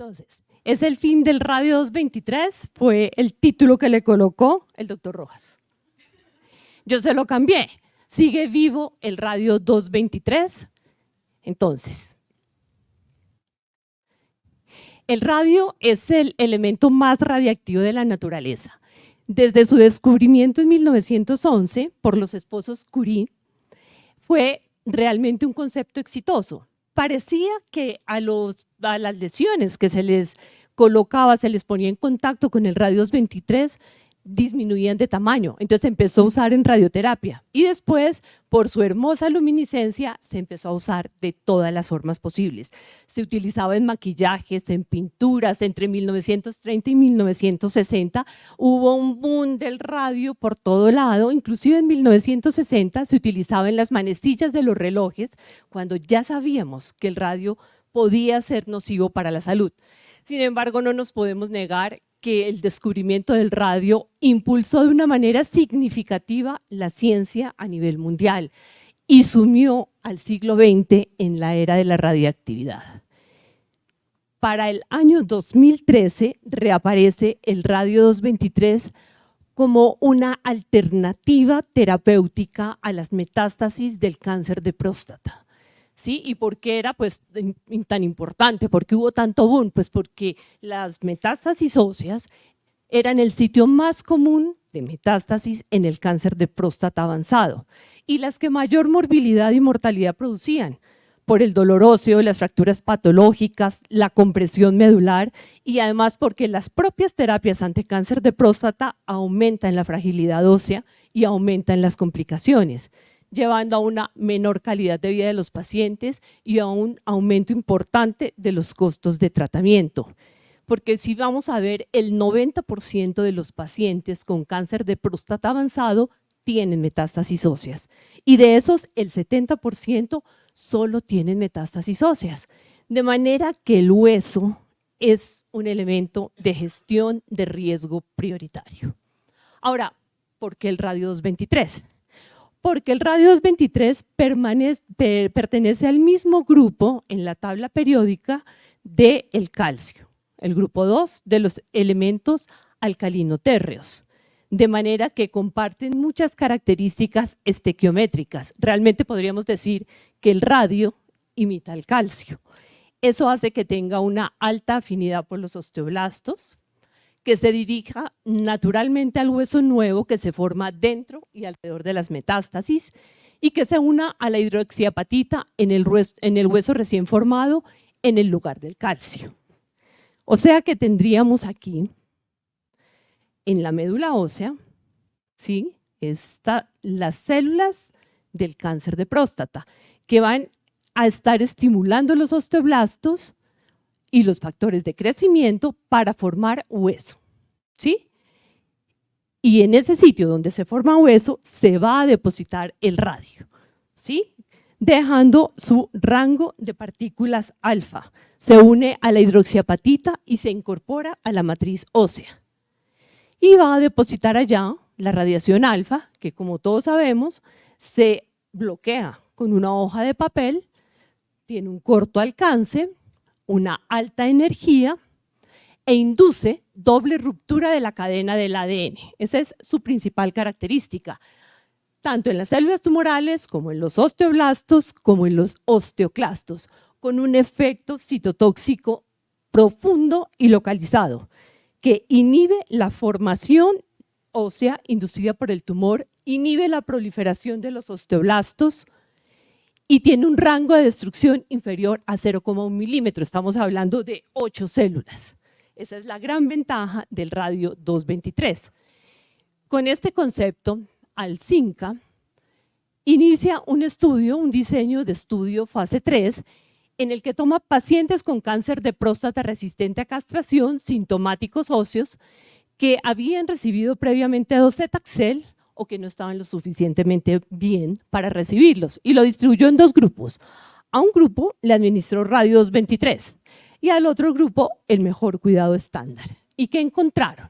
Entonces, ¿es el fin del radio 223? Fue el título que le colocó el doctor Rojas. Yo se lo cambié. ¿Sigue vivo el radio 223? Entonces, el radio es el elemento más radiactivo de la naturaleza. Desde su descubrimiento en 1911 por los esposos Curie, fue realmente un concepto exitoso. Parecía que a las lesiones que se les colocaba, se les ponía en contacto con el radio 223, disminuían de tamaño, entonces se empezó a usar en radioterapia y después, por su hermosa luminiscencia, se empezó a usar de todas las formas posibles. Se utilizaba en maquillajes, en pinturas. Entre 1930 y 1960 hubo un boom del radio por todo lado, inclusive en 1960 se utilizaba en las manecillas de los relojes, cuando ya sabíamos que el radio podía ser nocivo para la salud. Sin embargo, no nos podemos negar que el descubrimiento del radio impulsó de una manera significativa la ciencia a nivel mundial y sumió al siglo XX en la era de la radiactividad. Para el año 2013 reaparece el radio 223 como una alternativa terapéutica a las metástasis del cáncer de próstata. ¿Sí? ¿Y por qué era pues tan importante? ¿Por qué hubo tanto boom? Pues porque las metástasis óseas eran el sitio más común de metástasis en el cáncer de próstata avanzado y las que mayor morbilidad y mortalidad producían por el dolor óseo, las fracturas patológicas, la compresión medular y además porque las propias terapias ante cáncer de próstata aumentan la fragilidad ósea y aumentan las complicaciones, llevando a una menor calidad de vida de los pacientes y a un aumento importante de los costos de tratamiento. Porque si vamos a ver, el 90% de los pacientes con cáncer de próstata avanzado tienen metástasis óseas y de esos el 70% solo tienen metástasis óseas. De manera que el hueso es un elemento de gestión de riesgo prioritario. Ahora, ¿por qué el radio 223? Porque el radio 223 pertenece al mismo grupo en la tabla periódica del calcio, el grupo 2 de los elementos alcalinotérreos, de manera que comparten muchas características estequiométricas. Realmente podríamos decir que el radio imita al calcio. Eso hace que tenga una alta afinidad por los osteoblastos, que se dirija naturalmente al hueso nuevo que se forma dentro y alrededor de las metástasis y que se una a la hidroxiapatita en el hueso recién formado en el lugar del calcio. O sea que tendríamos aquí en la médula ósea, ¿sí? Las células del cáncer de próstata que van a estar estimulando los osteoblastos y los factores de crecimiento para formar hueso, ¿sí? Y en ese sitio donde se forma hueso se va a depositar el radio, ¿sí? Dejando su rango de partículas alfa, se une a la hidroxiapatita y se incorpora a la matriz ósea. Y va a depositar allá la radiación alfa, que como todos sabemos, se bloquea con una hoja de papel, tiene un corto alcance, una alta energía e induce doble ruptura de la cadena del ADN. Esa es su principal característica, tanto en las células tumorales como en los osteoblastos, como en los osteoclastos, con un efecto citotóxico profundo y localizado, que inhibe la formación ósea inducida por el tumor, inhibe la proliferación de los osteoblastos, y tiene un rango de destrucción inferior a 0,1 milímetro, estamos hablando de 8 células. Esa es la gran ventaja del radio 223. Con este concepto, Alcinca inicia un estudio, un diseño de estudio fase 3, en el que toma pacientes con cáncer de próstata resistente a castración, sintomáticos óseos, que habían recibido previamente docetaxel, o que no estaban lo suficientemente bien para recibirlos, y lo distribuyó en dos grupos. A un grupo le administró radio 223 y al otro grupo el mejor cuidado estándar. ¿Y qué encontraron?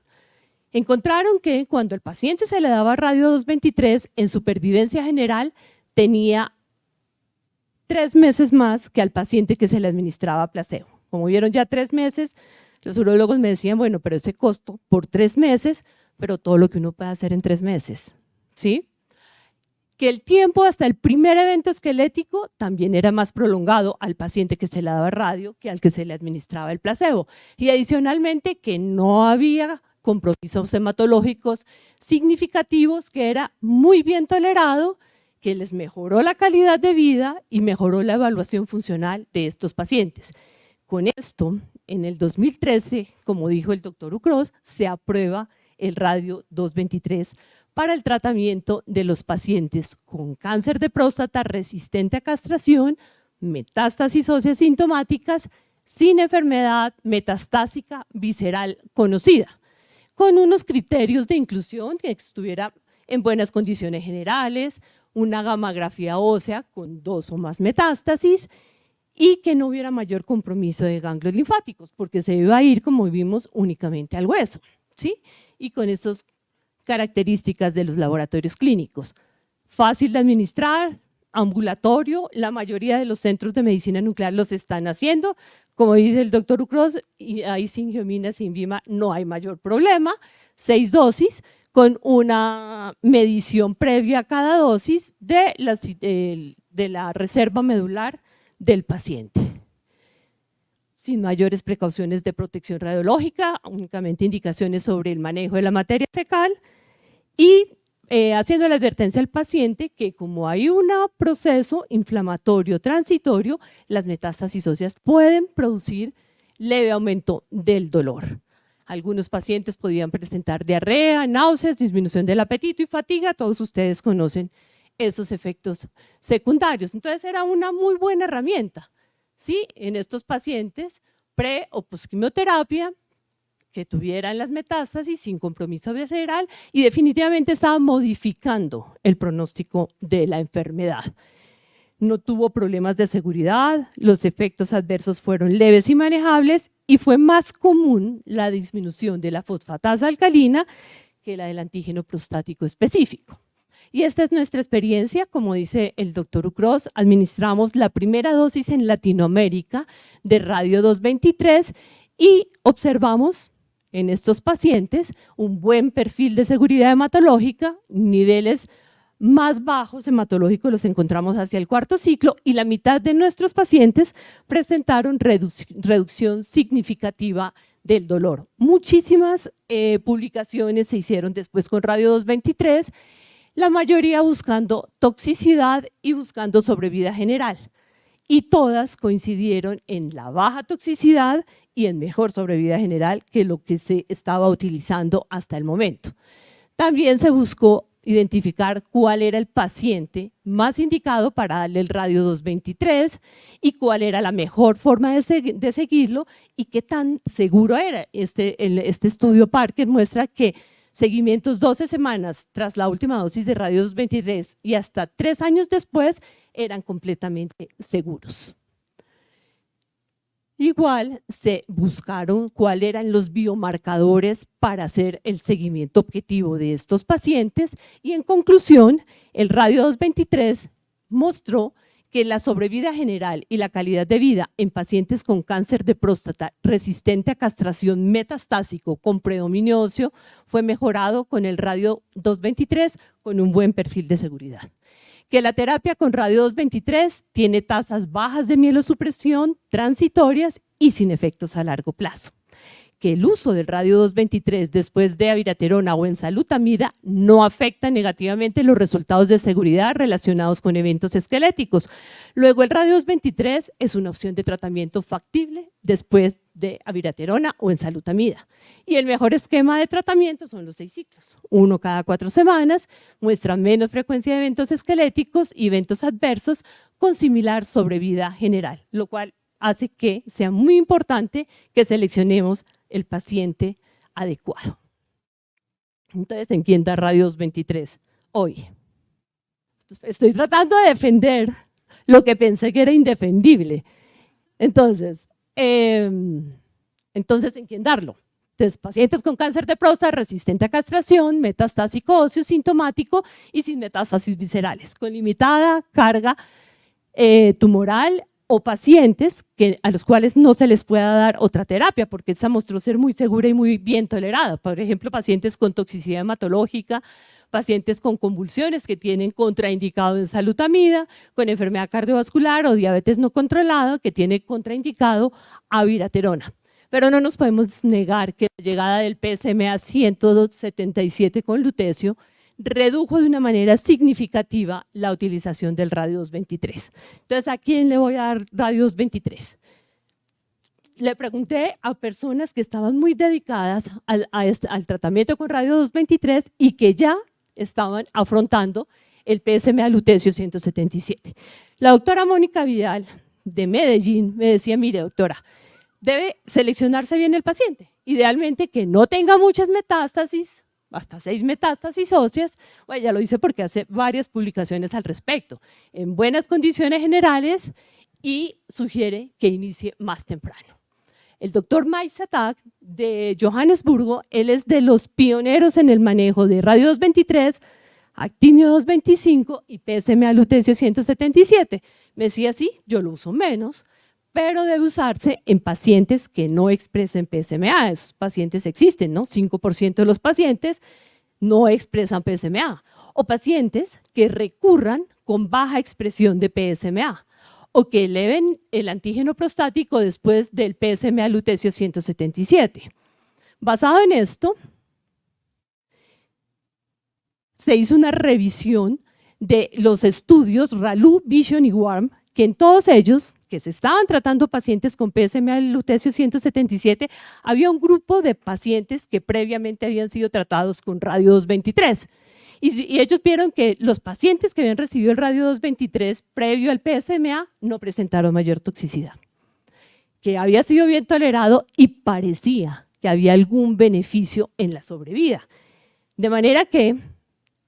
Encontraron que cuando el paciente se le daba radio 223 en supervivencia general tenía 3 meses más que al paciente que se le administraba placebo. Como vieron ya 3 meses, los urólogos me decían, bueno, pero ese costo por 3 meses, pero todo lo que uno puede hacer en 3 meses, ¿sí? Que el tiempo hasta el primer evento esquelético también era más prolongado al paciente que se le daba radio que al que se le administraba el placebo. Y adicionalmente que no había compromisos hematológicos significativos, que era muy bien tolerado, que les mejoró la calidad de vida y mejoró la evaluación funcional de estos pacientes. Con esto, en el 2013, como dijo el doctor Ucros, se aprueba el radio 223 para el tratamiento de los pacientes con cáncer de próstata resistente a castración, metástasis óseas sintomáticas, sin enfermedad metastásica visceral conocida, con unos criterios de inclusión que estuviera en buenas condiciones generales, una gamografía ósea con 2 o más metástasis y que no hubiera mayor compromiso de ganglios linfáticos, porque se iba a ir, como vimos, únicamente al hueso, ¿sí? Y con estos características de los laboratorios clínicos. Fácil de administrar, ambulatorio, la mayoría de los centros de medicina nuclear los están haciendo, como dice el doctor Ucros, y ahí sin geomina, sin bima, no hay mayor problema, 6 dosis, con una medición previa a cada dosis de la reserva medular del paciente. Sin mayores precauciones de protección radiológica, únicamente indicaciones sobre el manejo de la materia fecal y haciendo la advertencia al paciente que como hay un proceso inflamatorio transitorio, las metástasis óseas pueden producir leve aumento del dolor. Algunos pacientes podían presentar diarrea, náuseas, disminución del apetito y fatiga, todos ustedes conocen esos efectos secundarios. Entonces era una muy buena herramienta, ¿sí? En estos pacientes pre o posquimioterapia que tuvieran las metástasis sin compromiso visceral y definitivamente estaba modificando el pronóstico de la enfermedad. No tuvo problemas de seguridad, los efectos adversos fueron leves y manejables y fue más común la disminución de la fosfatasa alcalina que la del antígeno prostático específico. Y esta es nuestra experiencia, como dice el doctor Ucros, administramos la primera dosis en Latinoamérica de radio 223 y observamos en estos pacientes un buen perfil de seguridad hematológica, niveles más bajos hematológicos los encontramos hacia el 4.º ciclo y la mitad de nuestros pacientes presentaron reducción significativa del dolor. Muchísimas publicaciones se hicieron después con radio 223, la mayoría buscando toxicidad y buscando sobrevida general. Y todas coincidieron en la baja toxicidad y en mejor sobrevida general que lo que se estaba utilizando hasta el momento. También se buscó identificar cuál era el paciente más indicado para darle el radio 223 y cuál era la mejor forma de seguirlo y qué tan seguro era. Este estudio Parker muestra que seguimientos 12 semanas tras la última dosis de radio 223 y hasta 3 años después eran completamente seguros. Igual se buscaron cuáles eran los biomarcadores para hacer el seguimiento objetivo de estos pacientes y en conclusión el radio 223 mostró que la sobrevida general y la calidad de vida en pacientes con cáncer de próstata resistente a castración metastásico con predominio óseo fue mejorado con el radio 223 con un buen perfil de seguridad. Que la terapia con radio 223 tiene tasas bajas de mielosupresión, transitorias y sin efectos a largo plazo. Que el uso del radio 223 después de abiraterona o enzalutamida no afecta negativamente los resultados de seguridad relacionados con eventos esqueléticos. Luego el radio 223 es una opción de tratamiento factible después de abiraterona o enzalutamida. Y el mejor esquema de tratamiento son los 6 ciclos, 1 cada 4 semanas, muestra menos frecuencia de eventos esqueléticos y eventos adversos con similar sobrevida general, lo cual hace que sea muy importante que seleccionemos el paciente adecuado. Entonces, ¿en quién da radio 223 hoy? Estoy tratando de defender lo que pensé que era indefendible. Entonces, ¿en quién darlo? Entonces, pacientes con cáncer de próstata resistente a castración, metastásico óseo sintomático y sin metástasis viscerales, con limitada carga tumoral o pacientes a los cuales no se les pueda dar otra terapia, porque esta mostró ser muy segura y muy bien tolerada. Por ejemplo, pacientes con toxicidad hematológica, pacientes con convulsiones que tienen contraindicado enzalutamida, con enfermedad cardiovascular o diabetes no controlada que tiene contraindicado abiraterona. Pero no nos podemos negar que la llegada del PSMA 177 con lutecio redujo de una manera significativa la utilización del radio 223. Entonces, ¿a quién le voy a dar radio 223? Le pregunté a personas que estaban muy dedicadas al tratamiento con radio 223 y que ya estaban afrontando el PSMA lutecio 177. La doctora Mónica Vidal de Medellín me decía, mire doctora, debe seleccionarse bien el paciente, idealmente que no tenga muchas metástasis, hasta 6 metástasis óseas, bueno, ya lo hice porque hace varias publicaciones al respecto, en buenas condiciones generales y sugiere que inicie más temprano. El doctor Mike Satak de Johannesburgo, él es de los pioneros en el manejo de radio 223, actinio 225 y PSMA lutecio 177. Me decía, sí, yo lo uso menos, pero debe usarse en pacientes que no expresen PSMA. Esos pacientes existen, ¿no? 5% de los pacientes no expresan PSMA. O pacientes que recurran con baja expresión de PSMA o que eleven el antígeno prostático después del PSMA lutecio 177. Basado en esto, se hizo una revisión de los estudios RALU, Vision y WARM, que en todos ellos, que se estaban tratando pacientes con PSMA lutecio 177, había un grupo de pacientes que previamente habían sido tratados con radio 223. Y ellos vieron que los pacientes que habían recibido el radio 223 previo al PSMA no presentaron mayor toxicidad, que había sido bien tolerado y parecía que había algún beneficio en la sobrevida. De manera que,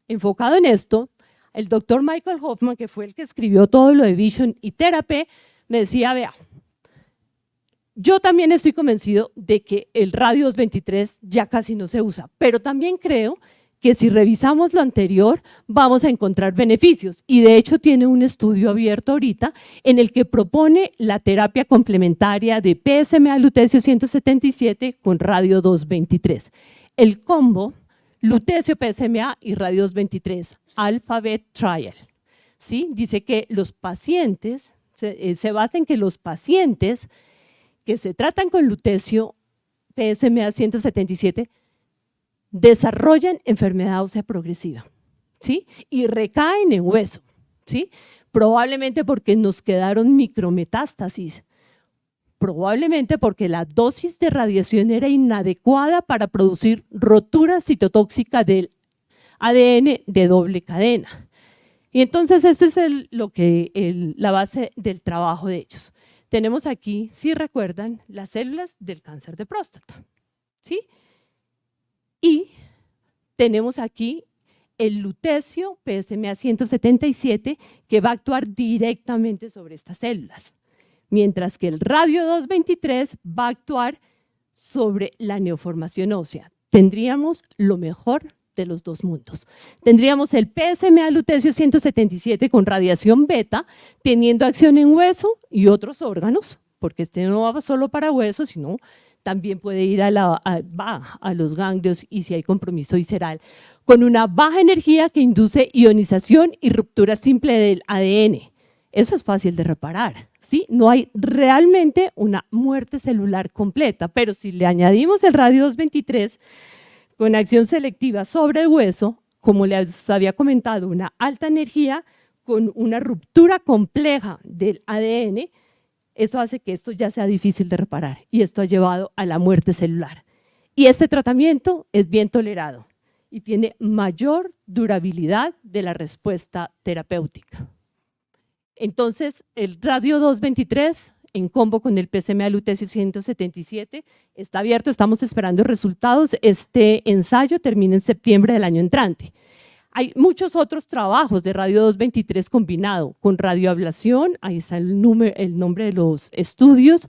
enfocado en esto, el doctor Michael Hoffman, que fue el que escribió todo lo de Vision y Therapy, me decía, vea, yo también estoy convencido de que el radio 223 ya casi no se usa, pero también creo que si revisamos lo anterior vamos a encontrar beneficios y de hecho tiene un estudio abierto ahorita en el que propone la terapia complementaria de PSMA lutecio 177 con radio 223. El combo lutecio PSMA y radio 223, Alphabet Trial. ¿Sí? Dice que los pacientes, se basa en que los pacientes que se tratan con lutecio PSMA 177 desarrollan enfermedad ósea progresiva, ¿sí? Y recaen en hueso, ¿sí? Probablemente porque nos quedaron micrometástasis, probablemente porque la dosis de radiación era inadecuada para producir rotura citotóxica del ADN de doble cadena. Y entonces este es la base del trabajo de ellos. Tenemos aquí, si recuerdan, las células del cáncer de próstata, ¿sí? Y tenemos aquí el lutecio PSMA 177 que va a actuar directamente sobre estas células, mientras que el radio 223 va a actuar sobre la neoformación ósea. Tendríamos lo mejor de los dos mundos. Tendríamos el PSMA lutecio 177 con radiación beta, teniendo acción en hueso y otros órganos, porque este no va solo para hueso, sino también puede ir a los ganglios y si hay compromiso visceral, con una baja energía que induce ionización y ruptura simple del ADN. Eso es fácil de reparar, ¿sí? No hay realmente una muerte celular completa, pero si le añadimos el radio 223 con acción selectiva sobre el hueso, como les había comentado, una alta energía con una ruptura compleja del ADN, eso hace que esto ya sea difícil de reparar y esto ha llevado a la muerte celular. Y este tratamiento es bien tolerado y tiene mayor durabilidad de la respuesta terapéutica. Entonces, el radio 223 en combo con el PSMA lutecio 177 está abierto, estamos esperando resultados. Este ensayo termina en septiembre del año entrante. Hay muchos otros trabajos de radio 223 combinado con radioablación, ahí está el nombre de los estudios,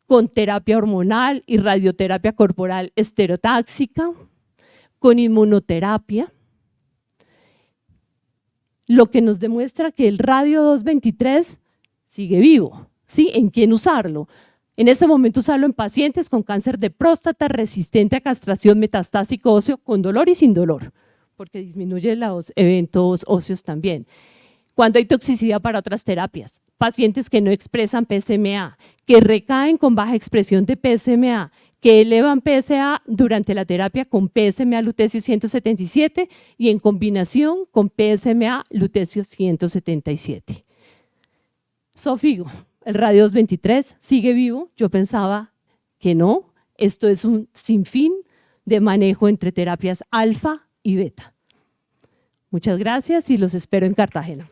con terapia hormonal y radioterapia corporal estereotáxica, con inmunoterapia, lo que nos demuestra que el radio 223 sigue vivo, ¿sí? ¿En quién usarlo? En este momento usarlo en pacientes con cáncer de próstata resistente a castración metastásico óseo con dolor y sin dolor, porque disminuye los eventos óseos también. Cuando hay toxicidad para otras terapias, pacientes que no expresan PSMA, que recaen con baja expresión de PSMA, que elevan PSA durante la terapia con PSMA lutecio 177 y en combinación con PSMA lutecio 177. Xofigo, el radio 223, sigue vivo. Yo pensaba que no. Esto es un sinfín de manejo entre terapias alfa y beta. Muchas gracias y los espero en Cartagena.